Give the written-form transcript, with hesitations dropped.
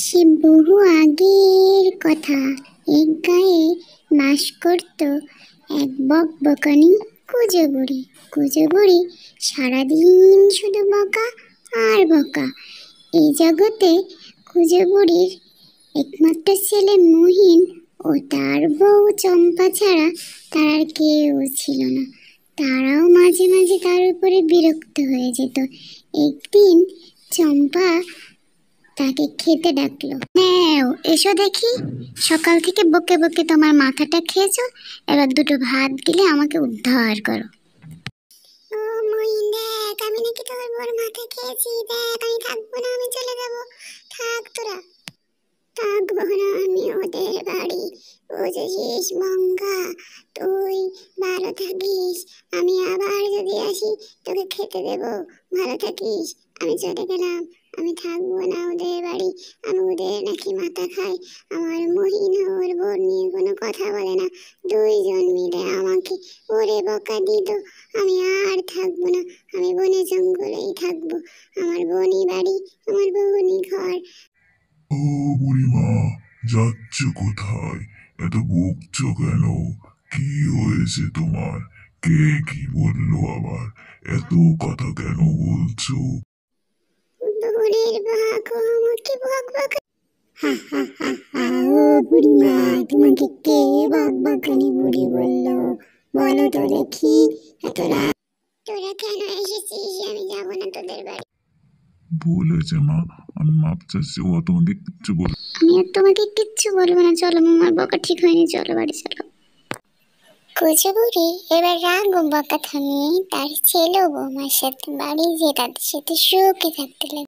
সে বহু আগের কথা। এক গায়ে বাস করত এক বকবকানি কুঁজো বুড়ি। কুঁজো বুড়ি সারাদিন শুধু বকা আর বকা। এই জগতে কুঁজো বুড়ির একমাত্র ছেলে মহিন ও তার বউ চম্পা ছাড়া তার আর কেউ ছিল না। তারাও মাঝে মাঝে তার উপরে বিরক্ত হয়ে যেত। একদিন চম্পা তাকে খেতে ডাকলো। নাও এসো দেখি, সকাল থেকে বকে বকে তোমার মাথাটা খেয়েছো, এবার দুটো ভাত দিলে আমাকে উদ্ধার করো। ও মহিন, দেখ আমি নাকি তোর বড় মাথা খেয়েছি, দেখ আমি থাকবো না, আমি চলে যাবো। থাক তোরা। থাকবো না আমি ওদের বাড়ি, বুঝেছিস মঙ্গা? তুই ভালো থাকিস, আমি আবার যদি আসি তোকে খেতে দেবো। ভালো থাকিস, আমি চলে গেলাম। আমি থাকবো না ওদের বাড়ি, আমি ওদের নাকি মাথা খাই। আমার মহিন ওর বোন নিয়ে কোনো কথা বলে না, দুইজন মিলে আমাকে ওরে বকা দিত। আমি আর থাকবো না, আমি বনে জঙ্গলেই থাকবো। আমার বনি বাড়ি, আমার বনি ঘর। ও বুড়িমা, যাচ্ছ কোথায়? এত বকছো কেন? কি হয়েছে তোমার? কে কি বললো আবার? এত কথা কেন বলছো? বুড়ির বাঘ আমাকে বকবক। হা হা হা হা। ও বুড়িমা, তোমাকে কে বকবকানি বুড়ি বললো? বলো তো দেখি। এত রাত তোরা কেন এসেছিস? আমি যাব না তোদের বাড়ি। বলেছে মা, আমি মাপ চাচ্ছি, ও তোমাকে কিচ্ছু বলে। আমি আর তোমাকে কিচ্ছু বলবো না, চলো, আমার বকা ঠিক হয়নি, চলো বাড়ি চলো। কুঁজো বুড়ি এবার রাগ ও বকা থামিয়ে তার ছেলে ও বৌমার সাথে বাড়ি যেয়ে তাদের সাথে সুখে থাকতে লাগলো।